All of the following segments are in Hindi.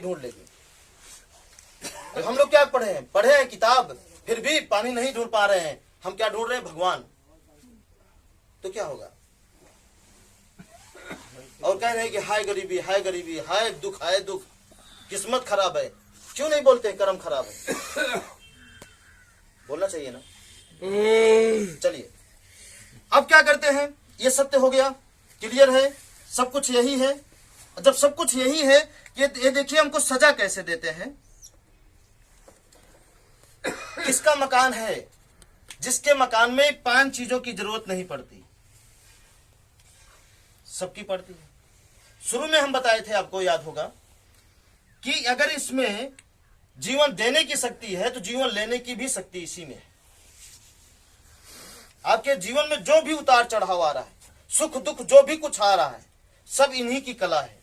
ढूंढ लेंगे। हम लोग क्या पढ़े हैं किताब, फिर भी पानी नहीं ढूंढ पा रहे हैं। हम क्या ढूंढ रहे हैं? भगवान। तो क्या होगा? और कह रहे हैं कि हाय गरीबी, हाय गरीबी, हाय दुख, हाय दुख, किस्मत खराब है। क्यों नहीं बोलते हैं कर्म खराब है? बोलना चाहिए ना। चलिए अब क्या करते हैं? ये सत्य हो गया, क्लियर है, सब कुछ यही है। जब सब कुछ यही है, ये देखिए हमको सजा कैसे देते हैं। किसका मकान है जिसके मकान में 5 चीजों की जरूरत नहीं पड़ती? सबकी पड़ती है। शुरू में हम बताए थे, आपको याद होगा, कि अगर इसमें जीवन देने की शक्ति है तो जीवन लेने की भी शक्ति इसी में है। आपके जीवन में जो भी उतार चढ़ाव आ रहा है, सुख दुख जो भी कुछ आ रहा है, सब इन्हीं की कला है।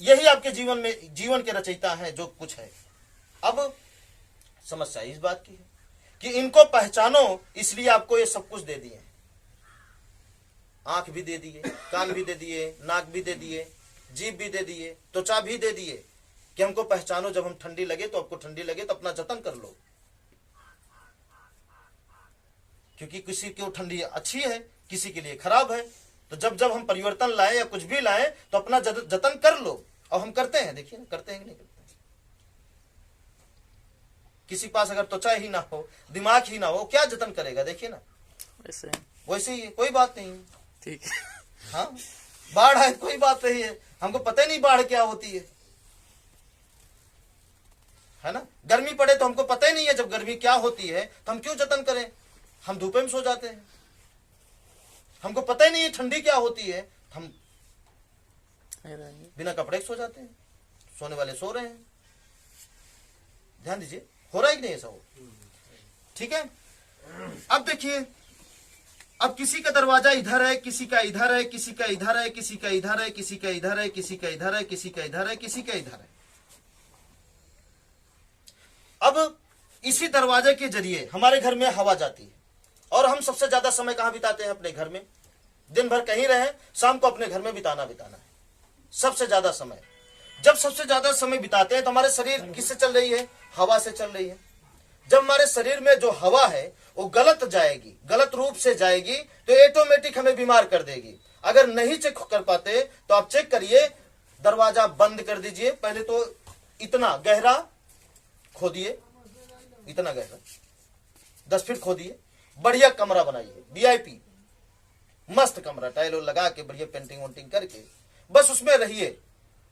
यही आपके जीवन में जीवन के रचयिता है जो कुछ है। अब समस्या इस बात की है कि इनको पहचानो, इसलिए आपको ये सब कुछ दे दिए। आंख भी दे दिए, कान भी दे दिए, नाक भी दे दिए, जीभ भी दे दिए, त्वचा भी दे दिए कि हमको पहचानो। जब हम ठंडी लगे तो आपको ठंडी लगे तो अपना जतन कर लो, क्योंकि किसी को ठंडी अच्छी है, किसी के लिए खराब है। तो जब हम परिवर्तन लाए या कुछ भी लाए तो अपना जतन कर लो। और हम करते हैं, देखिए ना, करते हैं कि नहीं करते? किसी पास अगर त्वचा ही ना हो, दिमाग ही ना हो, क्या जतन करेगा? देखिए ना, वैसे ही कोई बात नहीं, ठीक है। हाँ, बाढ़ आए कोई बात नहीं है, हमको पता ही नहीं बाढ़ क्या होती है ना। गर्मी पड़े तो हमको पता ही नहीं है जब गर्मी क्या होती है, तो हम क्यों जतन करें? हम धूपे में सो जाते हैं। हमको पता ही नहीं है ठंडी क्या होती है, हम बिना कपड़े सो जाते हैं। सोने वाले सो रहे हैं, ध्यान दीजिए, हो रहा है कि नहीं ऐसा हो? ठीक है। अब देखिए, अब किसी का दरवाजा इधर है, किसी का इधर है, किसी का इधर है, किसी का इधर है, किसी का इधर है, किसी का इधर है, किसी का इधर है, किसी का इधर है। अब इसी दरवाजे के जरिए हमारे घर में हवा जाती है, और हम सबसे ज्यादा समय कहां बिताते हैं? अपने घर में। दिन भर कहीं रहे, शाम को अपने घर में बिताना है सबसे ज्यादा समय। जब सबसे ज्यादा समय बिताते हैं तो हमारे शरीर किससे चल रही है? हवा से चल रही है। जब हमारे शरीर में जो हवा है वो गलत जाएगी, गलत रूप से जाएगी, तो ऑटोमेटिक हमें बीमार कर देगी। अगर नहीं चेक कर पाते तो आप चेक करिए, दरवाजा बंद कर दीजिए। पहले तो इतना गहरा खोदिए, इतना गहरा 10 फीट खोदिए, बढ़िया कमरा बनाइए, वीआईपी मस्त कमरा, टाइल लगा के बढ़िया पेंटिंग वेंटिंग करके बस उसमें रहिए,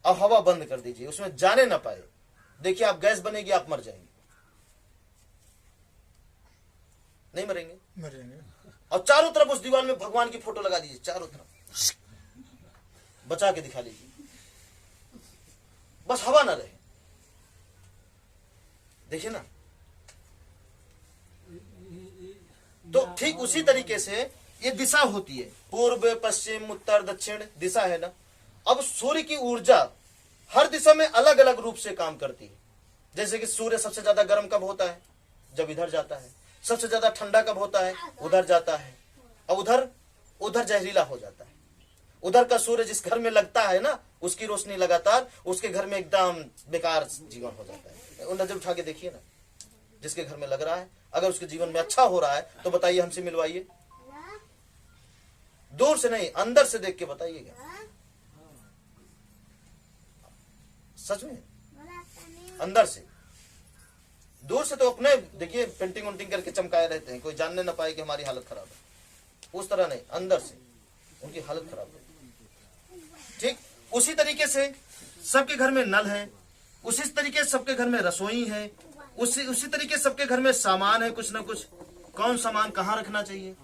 और हवा बंद कर दीजिए, उसमें जाने ना पाए। देखिए आप गैस बनेगी, आप मर जाएंगे। नहीं मरेंगे? मरेंगे। और चारों तरफ उस दीवार में भगवान की फोटो लगा दीजिए, चारों तरफ बचा के दिखा लीजिए, बस हवा ना रहे। देखिए ना, तो ठीक उसी तरीके से ये दिशा होती है, पूर्व पश्चिम उत्तर दक्षिण दिशा है ना। अब सूर्य की ऊर्जा हर दिशा में अलग अलग रूप से काम करती है। जैसे कि सूर्य सबसे ज्यादा गर्म कब होता है? जब इधर जाता है। सबसे ज्यादा ठंडा कब होता है? उधर जाता है। और उधर जहरीला हो जाता है। उधर का सूर्य जिस घर में लगता है ना, उसकी रोशनी लगातार उसके घर में एकदम बेकार जीवन हो जाता है। नजर उठा के देखिए ना, जिसके घर में लग रहा है, अगर उसके जीवन में अच्छा हो रहा है तो बताइए, हमसे मिलवाइए। दूर से नहीं, अंदर से देख के बताइएगा। सच में, अंदर से। दूर से तो अपने देखिए पेंटिंग वेंटिंग करके चमकाए रहते हैं, कोई जानने ना पाए कि हमारी हालत खराब है। उस तरह नहीं, अंदर से उनकी हालत खराब है। ठीक उसी तरीके से सबके घर में नल है, उसी तरीके से सबके घर में रसोई है, उसी तरीके से सबके घर में सामान है, कुछ ना कुछ, कौन सामान कहाँ रखना चाहिए।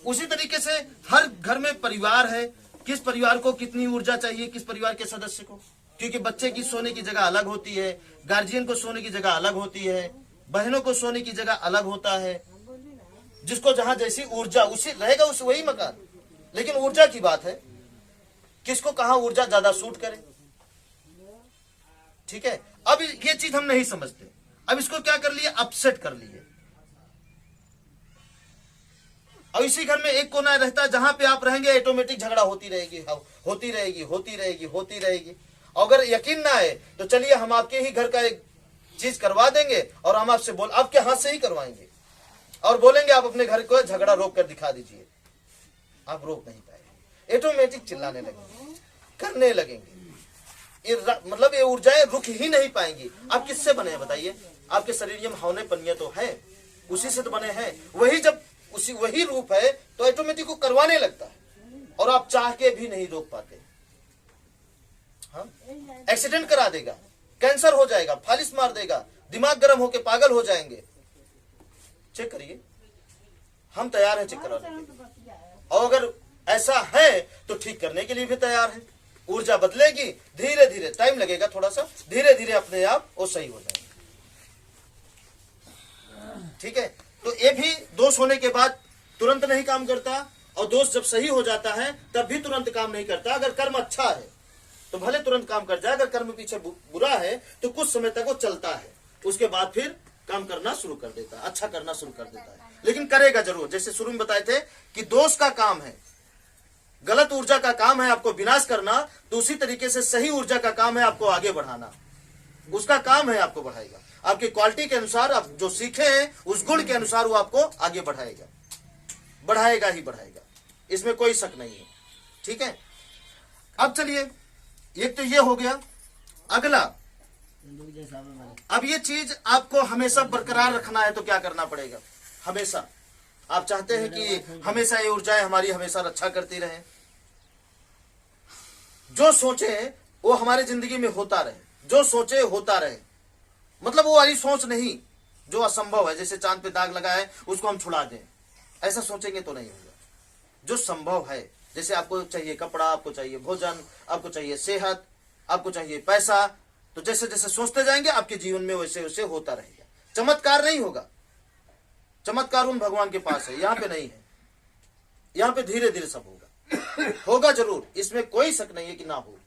उसी तरीके से हर घर में परिवार है, किस परिवार को कितनी ऊर्जा चाहिए, किस परिवार के सदस्य को। क्योंकि बच्चे की सोने की जगह अलग होती है, गार्जियन को सोने की जगह अलग होती है, बहनों को सोने की जगह अलग होता है। जिसको जहां जैसी ऊर्जा उसी रहेगा, उस वही मकान। लेकिन ऊर्जा की बात है, किसको कहां ऊर्जा ज्यादा सूट करे। ठीक है, अब ये चीज हम नहीं समझते। अब इसको क्या कर लिए? अपसेट कर लिए। और इसी घर में एक कोना रहता है जहां पे आप रहेंगे, ऑटोमेटिक झगड़ा होती रहेगी, होती रहेगी, होती रहेगी, होती रहेगी। अगर यकीन ना आए तो चलिए हम आपके ही घर का एक चीज करवा देंगे और हम आपसे आपके हाथ से ही करवाएंगे और बोलेंगे आप अपने घर को झगड़ा रोक कर दिखा दीजिए। आप रोक नहीं पाएंगे, ऑटोमेटिक चिल्लाने लगेंगे, करने लगेंगे। मतलब ये ऊर्जाएं रुक ही नहीं पाएंगी। आप किससे बने हैं बताइए? आपके शरीर में हौने पन्निया तो है, उसी से तो बने हैं। वही जब वही रूप है तो ऑटोमेटिक को करवाने लगता है और आप चाह के भी नहीं रोक पाते। हाँ, एक्सीडेंट करा देगा, कैंसर हो जाएगा, फालिस मार देगा, दिमाग गर्म होके पागल हो जाएंगे। चेक करिए, हम तैयार हैं चेक कराने के लिए, और अगर ऐसा है तो ठीक करने के लिए भी तैयार है। ऊर्जा बदलेगी, धीरे धीरे, टाइम लगेगा थोड़ा सा, धीरे धीरे अपने आप वो सही हो जाएंगे। ठीक है, तो ये भी दोष होने के बाद तुरंत नहीं काम करता, और दोष जब सही हो जाता है तब भी तुरंत काम नहीं करता। अगर कर्म अच्छा है तो भले तुरंत काम कर जाए, अगर कर्म पीछे बुरा है तो कुछ समय तक वो चलता है, उसके बाद फिर काम करना शुरू कर देता है, अच्छा करना शुरू कर देता है, लेकिन करेगा जरूर। जैसे शुरू में बताए थे कि दोष का काम है, गलत ऊर्जा का काम है आपको विनाश करना, तो उसी तरीके से सही ऊर्जा का काम है आपको आगे बढ़ाना। उसका काम है आपको बढ़ाएगा, आपकी क्वालिटी के अनुसार आप जो सीखे हैं उस गुण के अनुसार वो आपको आगे बढ़ाएगा, बढ़ाएगा ही बढ़ाएगा, इसमें कोई शक नहीं है। ठीक है, अब चलिए, एक तो ये हो गया। अगला, अब ये चीज आपको हमेशा बरकरार रखना है तो क्या करना पड़ेगा? हमेशा आप चाहते हैं कि हमेशा ये ऊर्जाएं हमारी हमेशा रक्षा करती रहे, जो सोचे वो हमारे जिंदगी में होता रहे, जो सोचे होता रहे। मतलब वो वाली सोच नहीं जो असंभव है, जैसे चांद पे दाग लगा है उसको हम छुड़ा दें, ऐसा सोचेंगे तो नहीं होगा। जो संभव है, जैसे आपको चाहिए कपड़ा, आपको चाहिए भोजन, आपको चाहिए सेहत, आपको चाहिए पैसा, तो जैसे जैसे सोचते जाएंगे आपके जीवन में वैसे वैसे होता रहेगा। चमत्कार नहीं होगा, चमत्कार उन भगवान के पास है, यहाँ पे नहीं है। यहाँ पे धीरे धीरे सब होगा, होगा जरूर, इसमें कोई शक नहीं है कि ना हो,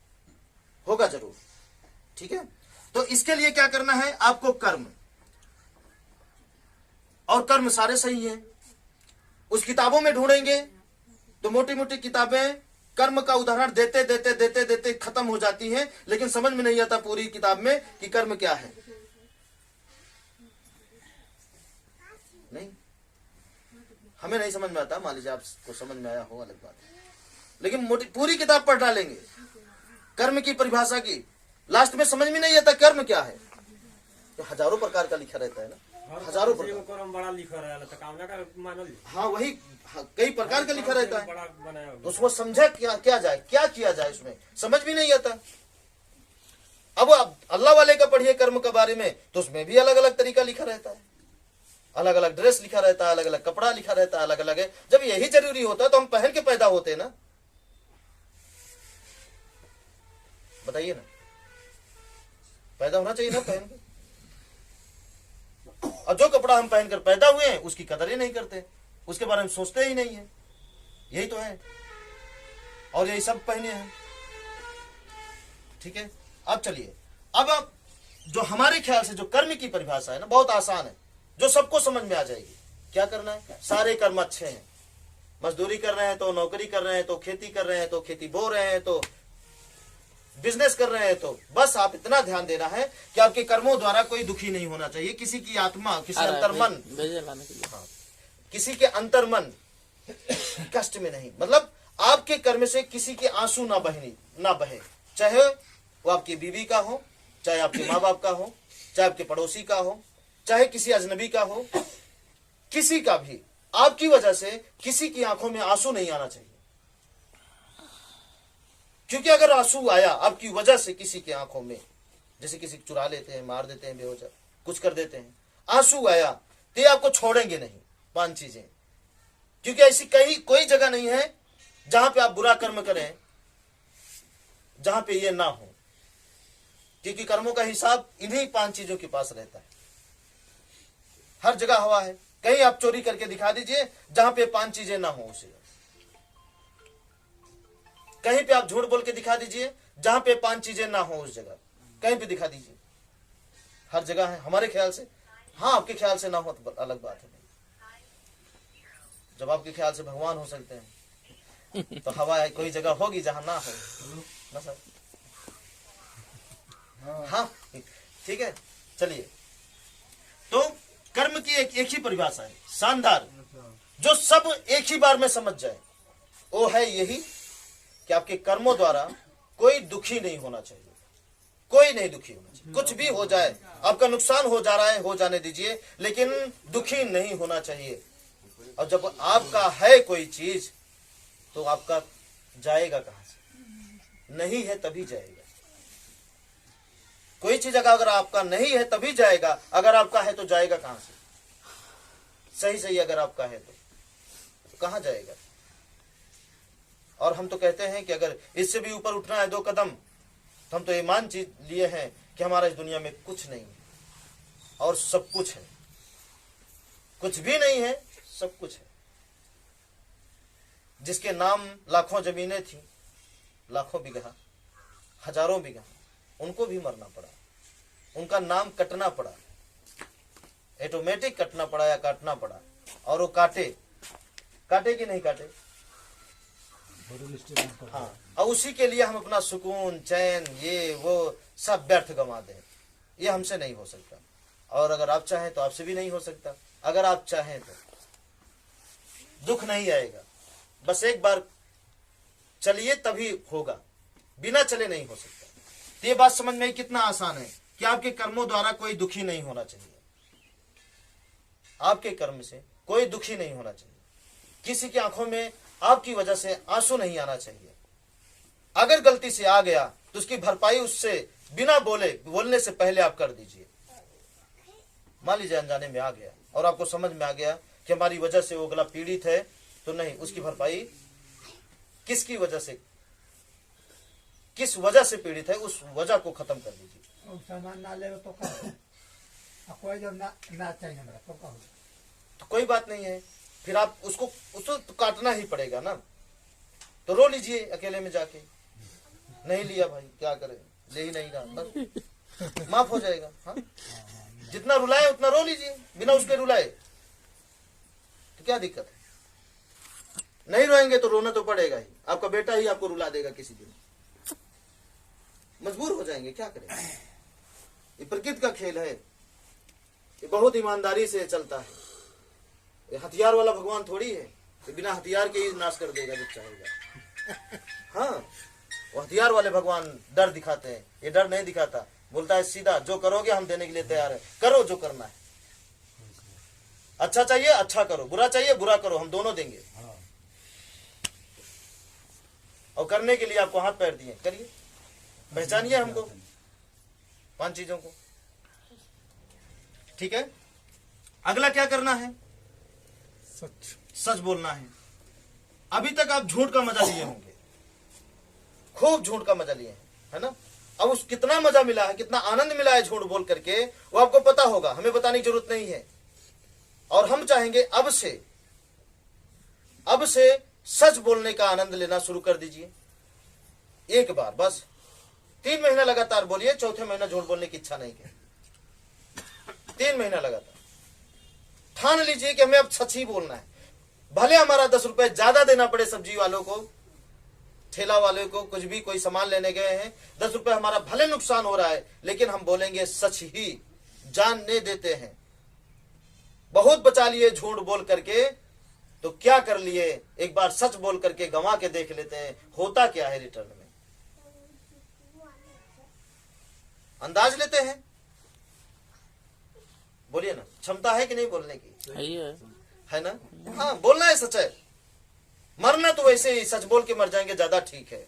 होगा जरूर। ठीक है, तो इसके लिए क्या करना है आपको? कर्म, और कर्म सारे सही हैं। उस किताबों में ढूंढेंगे तो मोटी मोटी किताबें कर्म का उदाहरण देते देते देते देते खत्म हो जाती हैं, लेकिन समझ में नहीं आता पूरी किताब में कि कर्म क्या है। नहीं, हमें नहीं समझ में आता, मान लीजिए आपको समझ में आया हो अलग बात, लेकिन मोटी पूरी किताब पढ़ डालेंगे कर्म की परिभाषा की, लास्ट में समझ में नहीं आता कर्म क्या है। तो हजारों प्रकार का लिखा रहता है ना, हजारों प्रकार बड़ा लिखा रहता है। हाँ, वही कई प्रकार का लिखा रहता है, तो उसको समझा क्या जाए, क्या किया जाए, उसमें समझ भी नहीं आता। अब अल्लाह वाले का पढ़िए कर्म के बारे में, तो उसमें भी अलग अलग तरीका लिखा रहता है, अलग अलग ड्रेस लिखा रहता है, अलग अलग कपड़ा लिखा रहता है, अलग अलग है। जब यही जरूरी होता है तो हम पहन के पैदा होते हैं ना, बताइए ना, पैदा होना चाहिए ना पहन के। और जो कपड़ा हम पहनकर पैदा हुए हैं उसकी कदर ही नहीं करते, उसके बारे में सोचते ही नहीं है, यही तो है, और यही सब पहने हैं। ठीक है, अब चलिए, अब जो हमारे ख्याल से जो कर्म की परिभाषा है ना, बहुत आसान है, जो सबको समझ में आ जाएगी। क्या करना है? सारे कर्म अच्छे हैं, मजदूरी कर रहे हैं तो, नौकरी कर रहे हैं तो, खेती कर रहे हैं तो, खेती बो रहे हैं तो, बिजनेस कर रहे हैं तो, बस आप इतना ध्यान देना है कि आपके कर्मों द्वारा कोई दुखी नहीं होना चाहिए, किसी की आत्मा, किसी अंतर्मन, हाँ, किसी के अंतर्मन कष्ट में नहीं। मतलब आपके कर्म से किसी के आंसू ना बहे, चाहे वो आपकी बीवी का हो, चाहे आपके माँ बाप का हो, चाहे आपके पड़ोसी का हो, चाहे किसी अजनबी का हो, किसी का भी, आपकी वजह से किसी की आंखों में आंसू नहीं आना चाहिए। क्योंकि अगर आंसू आया आपकी वजह से किसी की आंखों में, जैसे किसी चुरा लेते हैं, मार देते हैं, बेवजह कुछ कर देते हैं, आंसू आया तो ये आपको छोड़ेंगे नहीं। 5 चीजें, क्योंकि ऐसी कोई जगह नहीं है जहां पे आप बुरा कर्म करें जहां पे ये ना हो, क्योंकि कर्मों का हिसाब इन्हीं 5 चीजों के पास रहता है। हर जगह हवा है, कहीं आप चोरी करके दिखा दीजिए जहां पे 5 चीजें ना हो उसे, कहीं पे आप झूठ बोल के दिखा दीजिए जहां पे 5 चीजें ना हो उस जगह, कहीं पे दिखा दीजिए, हर जगह है हमारे ख्याल से। हाँ, आपके ख्याल से ना हो तो अलग बात है, जब आपके ख्याल से भगवान हो सकते हैं तो हवा है, कोई जगह होगी जहां ना हो ना सर। हाँ ठीक है। चलिए, तो कर्म की एक ही परिभाषा है शानदार, जो सब एक ही बार में समझ जाए, वो है यही कि आपके कर्मों द्वारा कोई दुखी नहीं होना चाहिए, कोई नहीं दुखी होना चाहिए। कुछ भी हो जाए, आपका नुकसान हो जा रहा है, हो जाने दीजिए, लेकिन दुखी नहीं होना चाहिए। और जब आपका है कोई चीज, तो आपका जाएगा कहां से? नहीं है तभी जाएगा। कोई चीज अगर आपका नहीं है तभी जाएगा, अगर आपका है तो जाएगा कहां से? सही सही अगर आपका है तो कहां जाएगा? और हम तो कहते हैं कि अगर इससे भी ऊपर उठना है 2 कदम, तो हम तो ये मान लिए हैं कि हमारा इस दुनिया में कुछ नहीं है और सब कुछ है। कुछ भी नहीं है, सब कुछ है। जिसके नाम लाखों जमीनें थी, लाखों बीघा, हजारों बीघा, उनको भी मरना पड़ा, उनका नाम कटना पड़ा, ऑटोमेटिक कटना पड़ा या काटना पड़ा। और वो काटे कि नहीं काटे? हाँ, और उसी के लिए हम अपना सुकून, चैन, ये वो सब व्यर्थ गंवा दें। ये हमसे नहीं हो सकता, और अगर आप चाहें तो आपसे भी नहीं हो सकता। अगर आप चाहें तो दुख नहीं आएगा, बस एक बार चलिए तभी होगा, बिना चले नहीं हो सकता। तो ये बात समझ में कितना आसान है कि आपके कर्मों द्वारा कोई दुखी नहीं होना चाहिए। आपके कर्म से कोई दुखी नहीं होना चाहिए। किसी की आंखों में आपकी वजह से आंसू नहीं आना चाहिए। अगर गलती से आ गया तो उसकी भरपाई उससे बिना बोलने से पहले आप कर दीजिए। मान लीजिए अनजाने में आ गया और आपको समझ में आ गया कि हमारी वजह से वो अगला पीड़ित है, तो नहीं, उसकी भरपाई किसकी वजह से, किस वजह से पीड़ित है, उस वजह को खत्म कर दीजिए। सामान ना ले तो कोई जो ना चाहिए तो कोई बात नहीं है, फिर आप उसको तो काटना ही पड़ेगा ना। तो रो लीजिए अकेले में जाके, नहीं लिया भाई क्या करें, ले ही नहीं रहा, बस माफ हो जाएगा। हाँ, जितना रुलाए उतना रो लीजिए, बिना उसके रुलाए। तो क्या दिक्कत है? नहीं रोएंगे तो रोना तो पड़ेगा ही, आपका बेटा ही आपको रुला देगा किसी दिन, मजबूर हो जाएंगे, क्या करें। ये प्रकृति का खेल है, ये बहुत ईमानदारी से चलता है। ये हथियार वाला भगवान थोड़ी है, ये बिना हथियार के ही नाश कर देगा जब चाहेगा। हाँ, वो हथियार वाले भगवान डर दिखाते हैं, ये डर नहीं दिखाता, बोलता है सीधा जो करोगे हम देने के लिए तैयार है, करो जो करना है। अच्छा चाहिए अच्छा करो, बुरा चाहिए बुरा करो, हम दोनों देंगे। और करने के लिए आपको हाथ पैर दिए, करिए, पहचानिए हमको, 5 चीजों को। ठीक है, अगला क्या करना है? सच बोलना है। अभी तक आप झूठ का मजा लिए होंगे, खूब झूठ का मजा लिए हैं, है ना। अब उस कितना मजा मिला है, कितना आनंद मिला है झूठ बोल करके, वो आपको पता होगा, हमें बताने की जरूरत नहीं है। और हम चाहेंगे अब से सच बोलने का आनंद लेना शुरू कर दीजिए। एक बार बस 3 महीना लगातार बोलिए, चौथे महीना झूठ बोलने की इच्छा नहीं है। 3 महीना लगातार ठान लीजिए कि हमें अब सच ही बोलना है। भले हमारा 10 रुपए ज्यादा देना पड़े सब्जी वालों को, ठेला वाले को, कुछ भी कोई सामान लेने गए हैं, 10 रुपए हमारा भले नुकसान हो रहा है, लेकिन हम बोलेंगे सच ही, जानने देते हैं। बहुत बचा लिए झूठ बोल करके, तो क्या कर लिए, एक बार सच बोल करके गंवा के देख लेते हैं, होता क्या है रिटर्न में। अंदाज लेते हैं, बोलिए ना, क्षमता है कि नहीं बोलने की? है ना। हाँ, बोलना है सच है, मरना तो वैसे ही सच बोल के मर जाएंगे, ज्यादा ठीक है।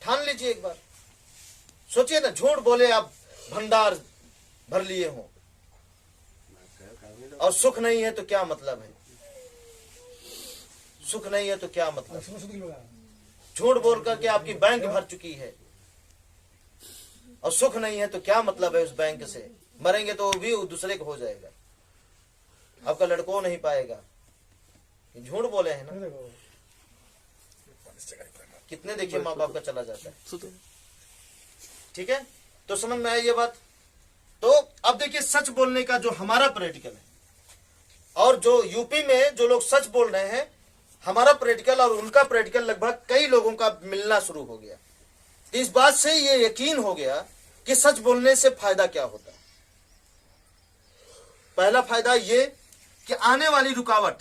ठान लीजिए एक बार, सोचिए ना, झूठ बोले आप भंडार भर लिए हो और सुख नहीं है तो क्या मतलब है? सुख नहीं है तो क्या मतलब? झूठ बोल करके आपकी बैंक भर चुकी है और सुख नहीं है तो क्या मतलब है उस बैंक से? मरेंगे तो वो भी दूसरे को हो जाएगा, आपका लड़को नहीं पाएगा। झूठ बोले हैं ना, कितने देखिए माँ बाप का चला जाता है। ठीक है, तो समझ में आई ये बात। तो अब देखिए सच बोलने का जो हमारा प्रैक्टिकल है, और जो यूपी में जो लोग सच बोल रहे हैं, हमारा प्रैक्टिकल और उनका प्रैक्टिकल लगभग कई लोगों का मिलना शुरू हो गया। तो इस बात से ये यकीन हो गया कि सच बोलने से फायदा क्या होता है। पहला फायदा ये कि आने वाली रुकावट,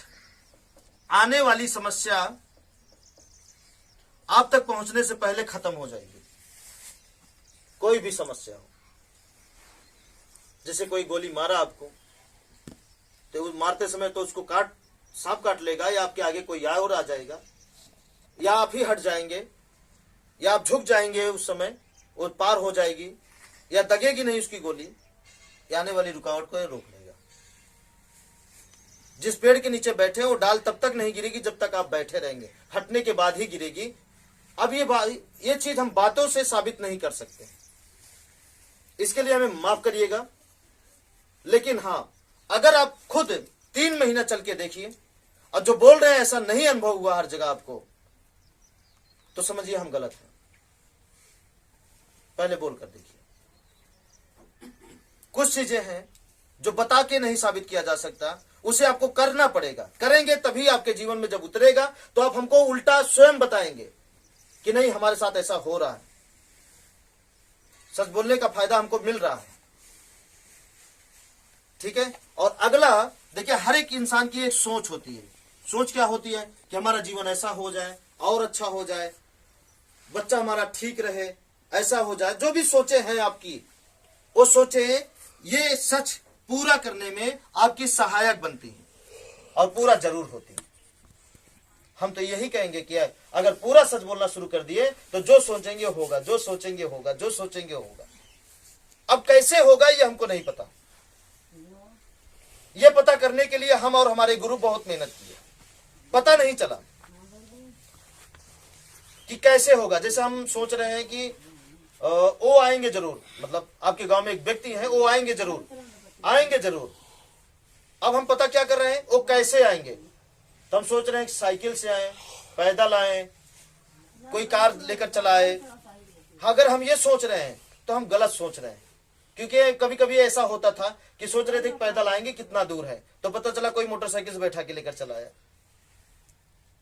आने वाली समस्या आप तक पहुंचने से पहले खत्म हो जाएगी। कोई भी समस्या हो, जैसे कोई गोली मारा आपको, तो मारते समय तो उसको सांप काट लेगा, या आपके आगे कोई और आ जाएगा, या आप ही हट जाएंगे, या आप झुक जाएंगे, उस समय वो पार हो जाएगी, या दगेगी नहीं उसकी गोली, या आने वाली रुकावट को रोक लेगा। जिस पेड़ के नीचे बैठे हैं वो डाल तब तक नहीं गिरेगी जब तक आप बैठे रहेंगे, हटने के बाद ही गिरेगी। अब ये चीज हम बातों से साबित नहीं कर सकते, इसके लिए हमें माफ करिएगा। लेकिन हां, अगर आप खुद 3 महीना चल के देखिए और जो बोल रहे हैं ऐसा नहीं अनुभव हुआ हर जगह आपको, तो समझिए हम गलत हैं। पहले बोल कर देखिए। कुछ चीजें हैं जो बता के नहीं साबित किया जा सकता, उसे आपको करना पड़ेगा। करेंगे तभी आपके जीवन में जब उतरेगा तो आप हमको उल्टा स्वयं बताएंगे कि नहीं, हमारे साथ ऐसा हो रहा है, सच बोलने का फायदा हमको मिल रहा है। ठीक है। और अगला देखिए, हर एक इंसान की एक सोच होती है। सोच क्या होती है कि हमारा जीवन ऐसा हो जाए और अच्छा हो जाए, बच्चा हमारा ठीक रहे, ऐसा हो जाए। जो भी सोचे हैं आपकी, वो सोचे ये सच पूरा करने में आपकी सहायक बनती है और पूरा जरूर होती है। हम तो यही कहेंगे कि अगर पूरा सच बोलना शुरू कर दिए तो जो सोचेंगे होगा, जो सोचेंगे होगा, जो सोचेंगे होगा। अब कैसे होगा ये हमको नहीं पता। ये पता करने के लिए हम और हमारे गुरु बहुत मेहनत किए, पता नहीं चला कि कैसे होगा। जैसे हम सोच रहे हैं कि वो आएंगे जरूर, मतलब आपके गांव में एक व्यक्ति है, वो आएंगे जरूर, आएंगे जरूर। अब हम पता क्या कर रहे हैं, वो कैसे आएंगे। तो हम सोच रहे हैं कि साइकिल से आए, पैदल आए, कोई कार लेकर चलाए। अगर हम ये सोच रहे हैं तो हम गलत सोच रहे हैं, क्योंकि कभी कभी ऐसा होता था कि सोच रहे थे कि पैदल आएंगे, कितना दूर है, तो पता चला कोई मोटरसाइकिल से बैठा के लेकर चला आया।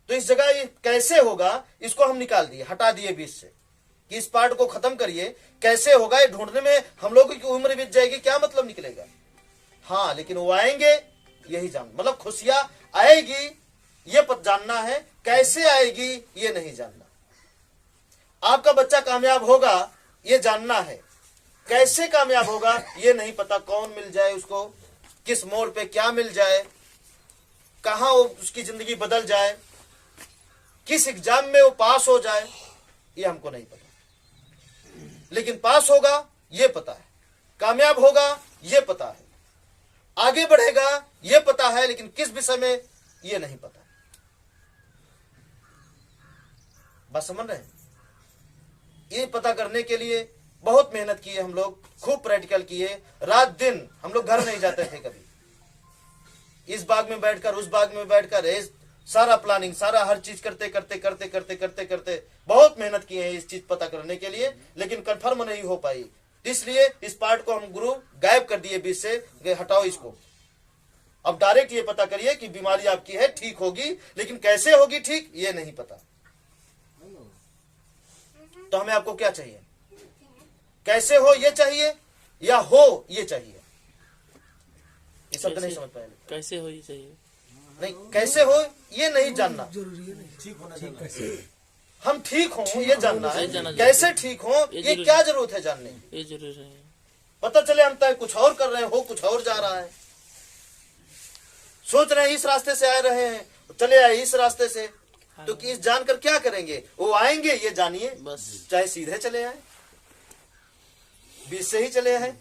तो इस जगह ये कैसे होगा, इसको हम निकाल दिए, हटा दिए बीच से, कि इस पार्ट को खत्म करिए। कैसे होगा ये ढूंढने में हम लोगों की उम्र बीत जाएगी, क्या मतलब निकलेगा। हाँ, लेकिन वो आएंगे यही जान, मतलब खुशियां आएगी ये जानना है, कैसे आएगी ये नहीं जानना। आपका बच्चा कामयाब होगा ये जानना है, कैसे कामयाब होगा ये नहीं पता। कौन मिल जाए उसको, किस मोड़ पे क्या मिल जाए, कहां वो उसकी जिंदगी बदल जाए, किस एग्जाम में वो पास हो जाए, ये हमको नहीं पता। लेकिन पास होगा ये पता है, कामयाब होगा ये पता है, आगे बढ़ेगा ये पता है, लेकिन किस विषय में ये नहीं पता। बात समझ रहे हैं। ये पता करने के लिए बहुत मेहनत की है हम लोग, खूब प्रैक्टिकल किए, रात दिन हम लोग घर नहीं जाते थे कभी। इस बाग में बैठकर, उस बाग में बैठकर, सारा प्लानिंग, सारा हर चीज करते करते करते करते करते करते बहुत मेहनत किए हैं इस चीज पता करने के लिए, लेकिन कंफर्म नहीं हो पाई। इसलिए इस पार्ट को हम गुरु गायब कर दिए बीच से, हटाओ इसको। अब डायरेक्ट ये पता करिए कि बीमारी आपकी है, ठीक होगी, लेकिन कैसे होगी ठीक ये नहीं पता। तो हमें आपको क्या चाहिए, कैसे हो ये चाहिए या हो ये चाहिए। ये शब्द नहीं समझ पाए। कैसे हो ये चाहिए, नहीं, कैसे हो ये नहीं जानना, हम ठीक हो ये जानना है। कैसे ठीक हो ये क्या जरूरत है जानने की, ये जरूर है। पता चले हम तय कुछ और कर रहे हैं, हो कुछ और जा रहा है। सोच रहे हैं इस रास्ते से आ रहे हैं, चले आए इस रास्ते से, तो कि इस जानकर क्या करेंगे, वो आएंगे ये जानिए, बस चाहे सीधे चले आए, बीच से ही चले आए,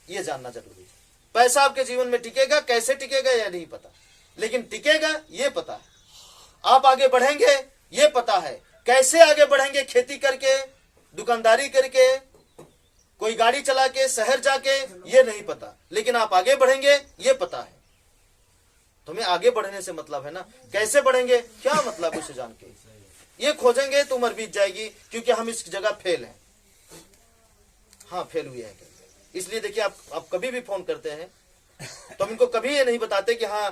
ये जानना जरूरी है। पैसा आपके जीवन में टिकेगा, कैसे टिकेगा या नहीं पता, लेकिन टिकेगा ये पता है। आप आगे बढ़ेंगे ये पता है, कैसे आगे बढ़ेंगे, खेती करके, दुकानदारी करके, कोई गाड़ी चला के, शहर जाके, ये नहीं पता, लेकिन आप आगे बढ़ेंगे ये पता है। तुम्हें आगे बढ़ने से मतलब है ना, कैसे बढ़ेंगे क्या मतलब उसे जान के, ये खोजेंगे तो उम्र बीत जाएगी, क्योंकि हम इस जगह फेल हैं। हाँ, फेल हुए हैं। इसलिए देखिए, आप कभी भी फोन करते हैं तो हम इनको कभी ये नहीं बताते कि हाँ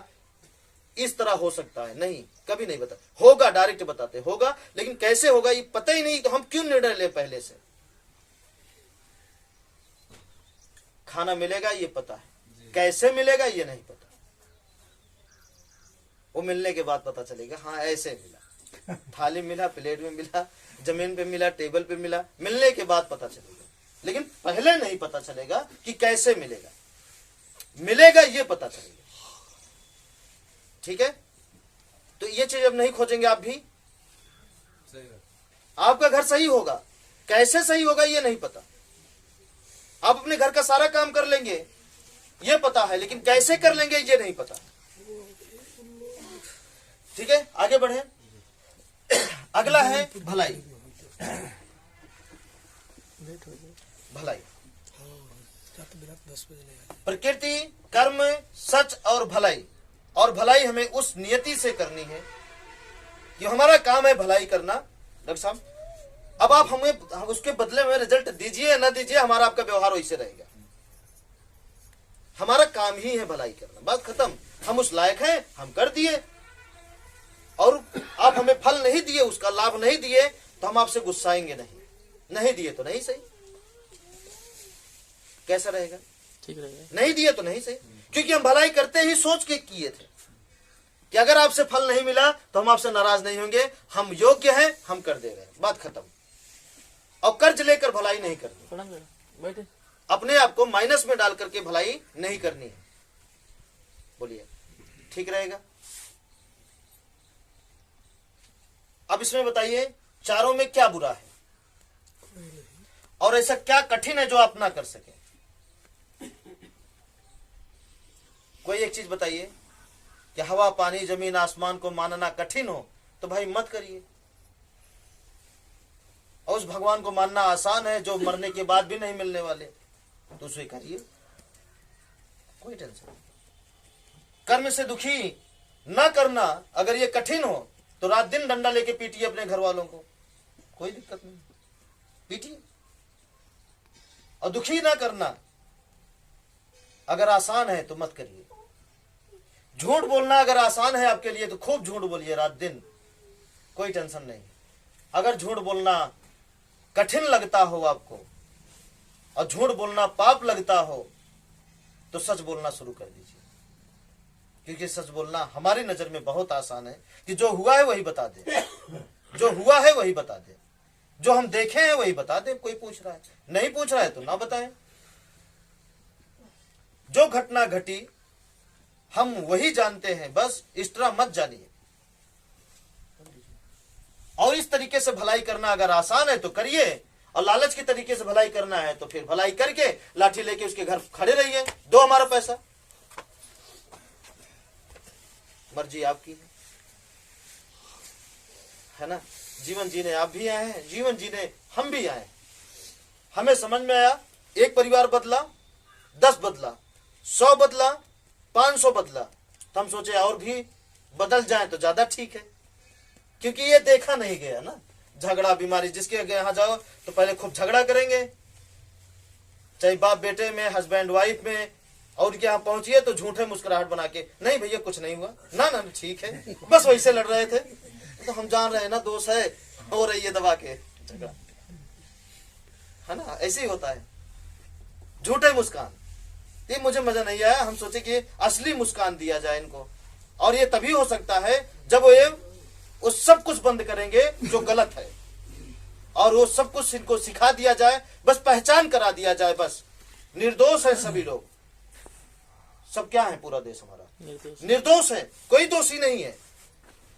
इस तरह हो सकता है, नहीं, कभी नहीं बता, होगा डायरेक्ट बताते होगा, लेकिन कैसे होगा ये पता ही नहीं, तो हम क्यों निर्णय ले पहले से। खाना मिलेगा ये पता है, कैसे मिलेगा ये नहीं पता, वो मिलने के बाद पता चलेगा हाँ ऐसे मिला, थाली मिला, प्लेट में मिला, जमीन पे मिला, टेबल पे मिला, मिलने के बाद पता चलेगा, लेकिन पहले नहीं पता चलेगा कि कैसे मिलेगा, मिलेगा ये पता चलेगा। ठीक है, तो ये चीज अब नहीं खोजेंगे आप भी, आपका घर सही होगा, कैसे सही होगा ये नहीं पता, आप अपने घर का सारा काम कर लेंगे ये पता है, लेकिन कैसे कर लेंगे ये नहीं पता। ठीक है, आगे बढ़े। अगला है भलाई। भलाई, प्रकृति, कर्म, सच और भलाई। और भलाई हमें उस नियति से करनी है कि हमारा काम है भलाई करना। डॉक्टर साहब, अब आप हमें उसके बदले में रिजल्ट दीजिए या ना दीजिए, हमारा आपका व्यवहार वैसे रहेगा। हमारा काम ही है भलाई करना, बात खत्म। हम उस लायक हैं, हम कर दिए, और आप हमें फल नहीं दिए, उसका लाभ नहीं दिए, तो हम आपसे गुस्साएंगे नहीं, नहीं दिए तो नहीं सही। कैसा रहेगा? ठीक रहेगा। नहीं दिए तो नहीं सही, क्योंकि हम भलाई करते ही सोच के किए थे कि अगर आपसे फल नहीं मिला तो हम आपसे नाराज नहीं होंगे, हम योग्य हैं, हम कर दे रहे हैं, बात खत्म। और कर्ज लेकर भलाई नहीं करनी, बैठे अपने आप को माइनस में डाल करके भलाई नहीं करनी है। बोलिए, ठीक रहेगा? अब इसमें बताइए चारों में क्या बुरा है और ऐसा क्या कठिन है जो आप ना कर सके। कोई एक चीज बताइए कि हवा, पानी, जमीन, आसमान को मानना कठिन हो तो भाई मत करिए, और उस भगवान को मानना आसान है जो मरने के बाद भी नहीं मिलने वाले, तो स्वीकारिए, कोई टेंशन नहीं। कर्म से दुखी न करना अगर ये कठिन हो तो रात दिन डंडा लेके पीटिए अपने घर वालों को, कोई दिक्कत नहीं, पीटिए। और दुखी ना करना अगर आसान है तो मत करिए। झूठ बोलना अगर आसान है आपके लिए तो खूब झूठ बोलिए रात दिन, कोई टेंशन नहीं। अगर झूठ बोलना कठिन लगता हो आपको और झूठ बोलना पाप लगता हो तो सच बोलना शुरू कर दीजिए, क्योंकि सच बोलना हमारी नजर में बहुत आसान है कि जो हुआ है वही बता दे, जो हुआ है वही बता दे, जो हम देखे हैं वही बता दे। कोई पूछ रहा है, नहीं पूछ रहा है तो ना बताएं। जो घटना घटी हम वही जानते हैं, बस इस तरह मत जानिए। और इस तरीके से भलाई करना अगर आसान है तो करिए, और लालच के तरीके से भलाई करना है तो फिर भलाई करके लाठी लेके उसके घर खड़े रहिए, दो हमारा पैसा, मर्जी आपकी है ना। जीवन जीने आप भी आए हैं, जीवन जीने हम भी आए। हमें समझ में आया, एक परिवार बदला, 10 बदला, 100 बदला, 500 बदला, तो हम सोचे और भी बदल जाए तो ज्यादा ठीक है, क्योंकि ये देखा नहीं गया ना। झगड़ा, बीमारी, जिसके यहाँ जाओ तो पहले खूब झगड़ा करेंगे, चाहे बाप बेटे में, हस्बैंड वाइफ में, और उनके यहाँ पहुंचिए तो झूठे मुस्कुराहट बना के, नहीं भैया कुछ नहीं हुआ, ना ना ठीक है, बस वैसे लड़ रहे थे, तो हम जान रहे हैं ना दोष है, हो रही है दबा के झगड़ा, है ना। ऐसे ही होता है, झूठे मुस्कान। ये मुझे मजा नहीं आया, हम सोचे कि असली मुस्कान दिया जाए इनको, और ये तभी हो सकता है जब वो सब कुछ बंद करेंगे जो गलत है, और वो सब कुछ इनको सिखा दिया जाए, बस पहचान करा दिया जाए, बस निर्दोष है सभी लोग। सब क्या है, पूरा देश हमारा निर्दोष है, कोई दोषी नहीं है।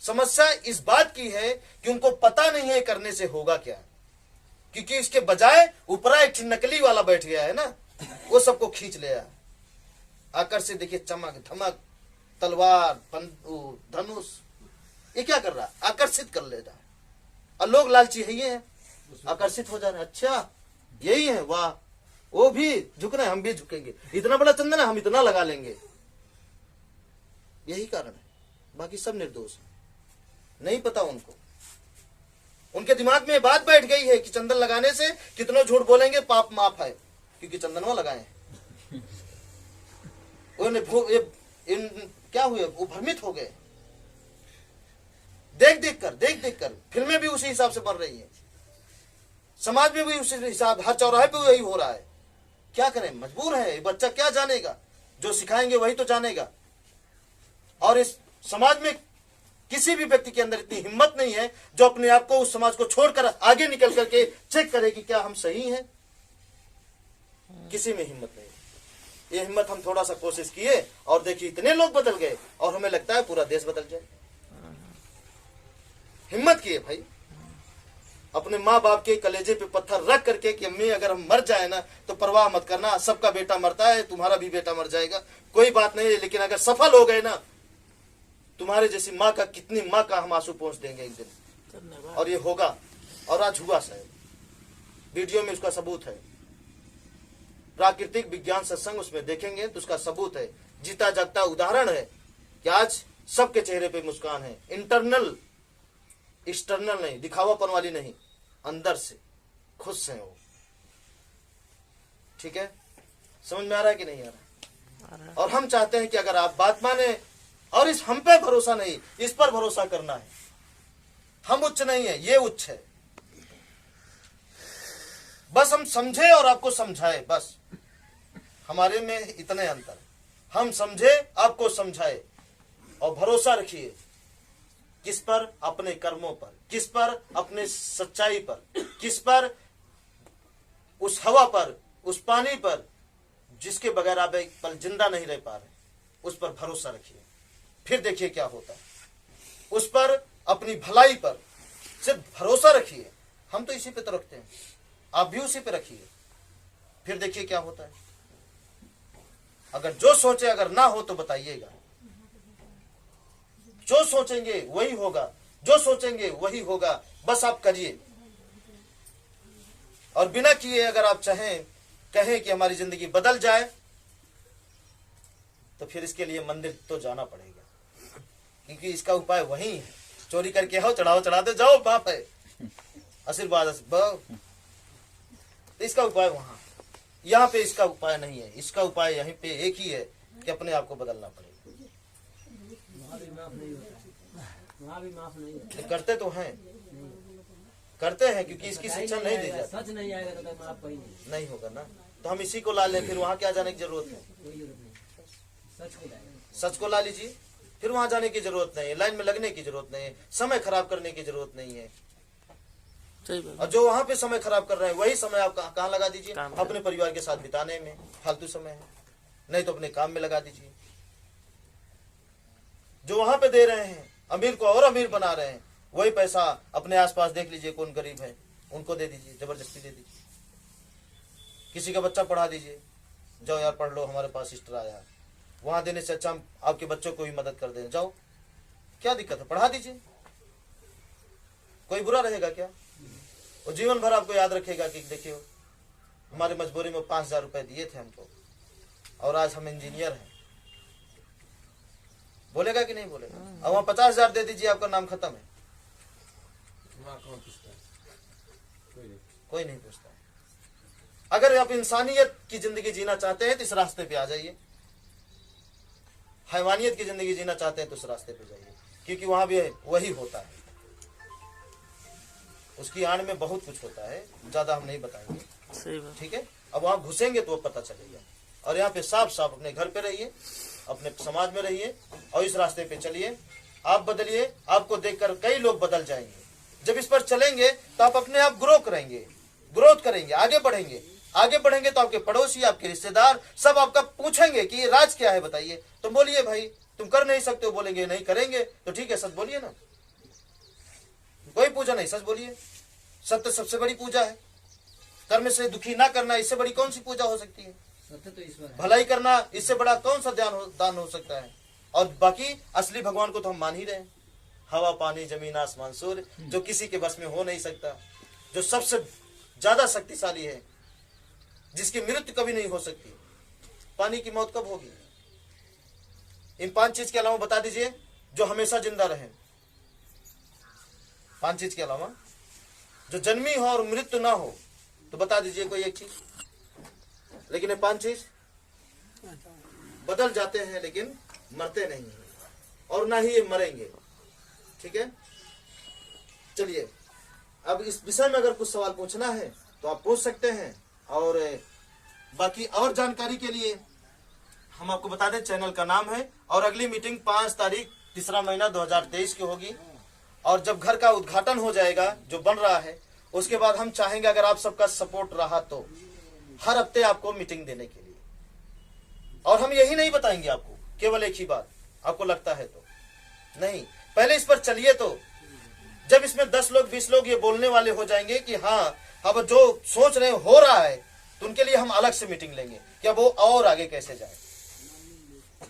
समस्या इस बात की है कि उनको पता नहीं है करने से होगा क्या, क्योंकि इसके बजाय ऊपरा एक नकली वाला बैठ गया है ना, वो सबको खींच लिया। आकर से देखिए, चमक धमक, तलवार, धनुष, ये क्या कर रहा है? आकर्षित कर ले रहा है, और लोग लालची है, ये है, आकर्षित हो जा रहे हैं। अच्छा यही है, वाह, वो भी झुक रहे हैं, हम भी झुकेंगे, इतना बड़ा चंदन है हम इतना लगा लेंगे, यही कारण है। बाकी सब निर्दोष है, नहीं पता उनको, उनके दिमाग में बात बैठ गई है कि चंदन लगाने से कितनों झूठ बोलेंगे पाप माफ है, क्योंकि चंदनवा लगाए। क्या हुए, वो भ्रमित हो गए, देख देख कर फिल्में भी उसी हिसाब से बन रही हैं, समाज में भी उसी हिसाब, हर चौराहे पे वही हो रहा है। क्या करें, मजबूर है। ये बच्चा क्या जानेगा, जो सिखाएंगे वही तो जानेगा। और इस समाज में किसी भी व्यक्ति के अंदर इतनी हिम्मत नहीं है जो अपने आप को उस समाज को छोड़कर आगे निकल करके चेक करे कि क्या हम सही हैं। किसी में हिम्मत नहीं। ये हिम्मत हम थोड़ा सा कोशिश किए और देखिए इतने लोग बदल गए और हमें लगता है पूरा देश बदल जाए। हिम्मत किए भाई, अपने माँ बाप के कलेजे पे पत्थर रख करके कि अम्मी अगर हम मर जाए ना तो परवाह मत करना, सबका बेटा मरता है, तुम्हारा भी बेटा मर जाएगा, कोई बात नहीं, लेकिन अगर सफल हो गए ना तुम्हारे जैसी माँ का, कितनी माँ का हम आंसू पहुंच देंगे एक दिन। और ये होगा, और आज हुआ शायद, वीडियो में उसका सबूत है। प्राकृतिक विज्ञान सत्संग उसमें देखेंगे तो उसका सबूत है, जीता जागता उदाहरण है कि आज सबके चेहरे पे मुस्कान है। इंटरनल, एक्सटर्नल नहीं, दिखावापन वाली नहीं, अंदर से खुश हैं वो। ठीक है, समझ में आ रहा है कि नहीं आ रहा? और हम चाहते हैं कि अगर आप बात माने, और इस हम पे भरोसा नहीं, इस पर भरोसा करना है। हम उच्च नहीं है, ये उच्च है। बस हम समझे और आपको समझाए, बस हमारे में इतने अंतर। हम समझे, आपको समझाए, और भरोसा रखिए किस पर? अपने कर्मों पर। किस पर? अपने सच्चाई पर। किस पर? उस हवा पर, उस पानी पर जिसके बगैर आप एक पल जिंदा नहीं रह पा रहे, उस पर भरोसा रखिए, फिर देखिए क्या होता है। उस पर, अपनी भलाई पर सिर्फ भरोसा रखिए। हम तो इसी पे तो रखते हैं, आप भी उसी पे रखिए, फिर देखिए क्या होता है। अगर जो सोचे अगर ना हो तो बताइएगा। जो सोचेंगे वही होगा, जो सोचेंगे वही होगा, बस आप करिए। और बिना किए अगर आप चाहें, कहें कि हमारी जिंदगी बदल जाए, तो फिर इसके लिए मंदिर तो जाना पड़ेगा, क्योंकि इसका उपाय वही है। चोरी करके आओ, चढ़ाओ चढ़ाते जाओ, पाप है, आशीर्वाद तो इसका उपाय वहां, यहाँ पे इसका उपाय नहीं है। इसका उपाय यहीं पे एक ही है कि अपने आप को बदलना पड़ेगा। वहाँ भी माफ नहीं होता। करते तो हैं, करते हैं, क्योंकि इसकी शिक्षा नहीं दी जाती। सच नहीं आएगा तो माफ कहीं नहीं होगा ना, तो हम इसी को ला लें, फिर वहां क्या जाने की जरूरत है? कोई जरूरत नहीं, सच को लाएगा। सच को ला लीजिए, फिर वहां जाने की जरूरत नहीं है, लाइन में लगने की जरूरत नहीं है, समय खराब करने की जरूरत नहीं है। और जो वहां पे समय खराब कर रहे हैं वही समय आप कहाँ लगा दीजिए? अपने परिवार के साथ बिताने में, फालतू समय है, नहीं तो अपने काम में लगा दीजिए। जो वहां पे दे रहे हैं, अमीर को और अमीर बना रहे हैं, वही पैसा अपने आसपास देख लीजिए कौन गरीब है, उनको दे दीजिए, जबरदस्ती दे दीजिए। किसी का बच्चा पढ़ा दीजिए, जाओ यार पढ़ लो, हमारे पास सिस्टर आया, वहां देने से अच्छा हम आपके बच्चों को भी मदद कर दें, जाओ, क्या दिक्कत है, पढ़ा दीजिए, कोई बुरा रहेगा क्या? वो जीवन भर आपको याद रखेगा कि देखिए हमारी मजबूरी में 5,000 रुपए दिए थे हमको, और आज हम इंजीनियर हैं। बोलेगा कि नहीं बोलेगा? अब वहां 50,000 दे दीजिए, आपका नाम खत्म है, कोई नहीं पूछता। अगर आप इंसानियत की जिंदगी जीना चाहते हैं तो इस रास्ते पे आ जाइए, हैवानियत की जिंदगी जीना चाहते हैं तो इस रास्ते पे जाइए, क्योंकि वहां भी वही होता है। उसकी आड़ में बहुत कुछ होता है, ज्यादा हम नहीं बताएंगे, ठीक है? अब वहां घुसेंगे तो पता चलेगा। और यहाँ पे साफ साफ अपने घर पे रहिए, अपने समाज में रहिए, और इस रास्ते पे चलिए। आप बदलिए, आपको देखकर कई लोग बदल जाएंगे। जब इस पर चलेंगे तो आप अपने आप ग्रोथ करेंगे, आगे बढ़ेंगे। आगे बढ़ेंगे तो आपके पड़ोसी, आपके रिश्तेदार सब आपका पूछेंगे कि ये राज क्या है बताइए, तुम बोलिए भाई, तुम कर नहीं सकते हो, बोलेंगे नहीं करेंगे तो ठीक है, सच बोलिए ना, कोई पूजा नहीं, सच बोलिए। सत्य सबसे बड़ी पूजा है। कर्म से दुखी ना करना, इससे बड़ी कौन सी पूजा हो सकती है? सत्य तो ईश्वर है। भलाई करना, इससे बड़ा कौन सा दान हो सकता है? और बाकी असली भगवान को तो हम मान ही रहे हैं। हवा, पानी, जमीन, आसमान, सूर्य, जो किसी के बस में हो नहीं सकता, जो सबसे ज्यादा शक्तिशाली है, जिसकी मृत्यु कभी नहीं हो सकती। पानी की मौत कब होगी? इन 5 चीज के अलावा बता दीजिए जो हमेशा जिंदा रहे। 5 चीज के अलावा जो जन्मी हो और मृत्यु ना हो, तो बता दीजिए कोई एक चीज। लेकिन ये 5 चीज बदल जाते हैं लेकिन मरते नहीं हैं, और ना ही ये मरेंगे, ठीक है? चलिए, अब इस विषय में अगर कुछ सवाल पूछना है तो आप पूछ सकते हैं। और बाकी और जानकारी के लिए हम आपको बता दें, चैनल का नाम है। और अगली मीटिंग 5 तारीख 3रा महीना 2023 की होगी। और जब घर का उद्घाटन हो जाएगा जो बन रहा है, उसके बाद हम चाहेंगे अगर आप सबका सपोर्ट रहा तो हर हफ्ते आपको मीटिंग देने के लिए। और हम यही नहीं बताएंगे आपको केवल एक ही बात, आपको लगता है तो नहीं, पहले इस पर चलिए। तो जब इसमें 10 लोग 20 लोग ये बोलने वाले हो जाएंगे कि हाँ अब जो सोच रहे हो रहा है, तो उनके लिए हम अलग से मीटिंग लेंगे कि अब वो और आगे कैसे जाए।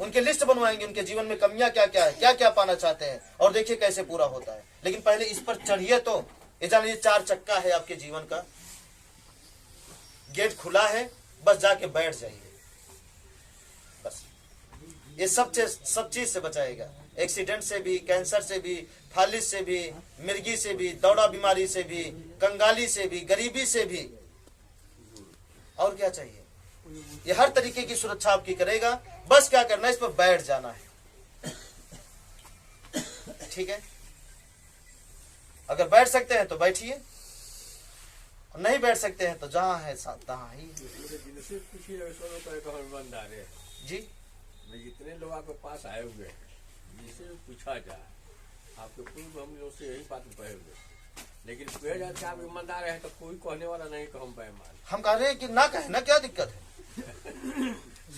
उनके लिस्ट बनवाएंगे, उनके जीवन में कमियां क्या क्या है, क्या क्या पाना चाहते हैं, और देखिए कैसे पूरा होता है। लेकिन पहले इस पर चढ़िए। तो ये जानिए 4 चक्का है आपके जीवन का, गेट खुला है, बस जाके बैठ जाइए। बस ये सब चीज से बचाएगा, एक्सीडेंट से भी, कैंसर से भी, फालिस से भी, मिर्गी से भी, दौड़ा बीमारी से भी, कंगाली से भी, गरीबी से भी। और क्या चाहिए? ये हर तरीके की सुरक्षा आपकी करेगा। बस क्या करना है, इस पर बैठ जाना है। ठीक है, अगर बैठ सकते हैं तो बैठिए, और नहीं बैठ सकते हैं तो जहां है तहां ही ईमानदार है जी। जितने लोग आपके पास आए हुए हैं, जिससे पूछा जाए, आपके पूर्व हम लोग से यही बात कहे हुए, लेकिन कहे जाते आप ईमानदार है तो कोई कहने वाला नहीं कि हम बेईमान। हम कह रहे हैं कि ना कहे ना, क्या दिक्कत है?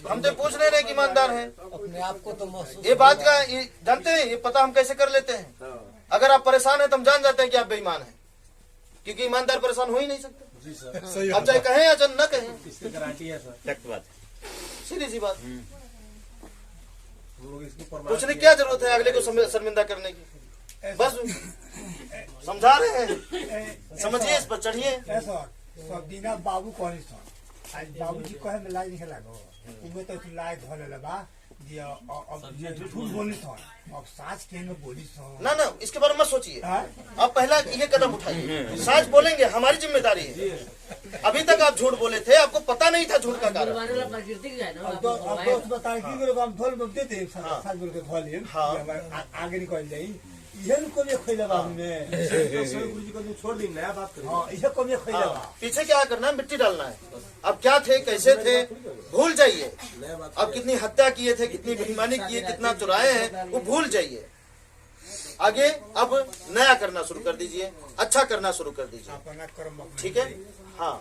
हम तो पूछ नहीं रहे कि ईमानदार है। अपने आप को तो महसूस ये बात का ये जानते हैं, ये पता हम कैसे कर लेते हैं? अगर आप परेशान हैं तो हम जान जाते हैं कि आप बेईमान हैं, क्योंकि ईमानदार परेशान हो ही नहीं सकते। जी सर, आप चाहे कहें या चाहे न कहें, इसकी गारंटी है सर। सीधी सी बात। हम लोग इसकी पूछने की क्या जरूरत है अगले को शर्मिंदा करने की? बस समझा रहे हैं, समझिए, इस पर चढ़िए। ऐसा सब दिना बाबू कहनी सर, आज बाबूजी कहे में लाज नहीं लागो, उमे तो लाज धले लबा दिया। अब ये झूठ बोली सर, अब साच के में बोली सर। ना ना, इसके बारे में मत सोचिए। हाँ? आप पहला ये कदम उठाइए, सच बोलेंगे, हमारी जिम्मेदारी है। अभी तक आप झूठ बोले थे, आपको पता नहीं था झूठ का कारण। बोलवाने वाला प्रकृति का है ना, अब दोस्त बताए कि मेरे काम धोल में दे दे, हाँ। साथ बोल के धोल ले, हाँ। आगे निकल जाई। ये को में खइला बाबू में, गुरुजी को छोड़ दी, नया बात करें। हां ये को में खइला बा। हाँ, पीछे क्या करना है, मिट्टी डालना है। अब क्या थे, कैसे थे, भूल जाइए। अब कितनी हत्या किए थे, कितनी बेईमानी किए, कितना चुराए हैं, वो भूल जाइए। आगे अब नया करना शुरू कर दीजिए, अच्छा करना शुरू कर दीजिए। अपना कर्म ठीक है, हाँ।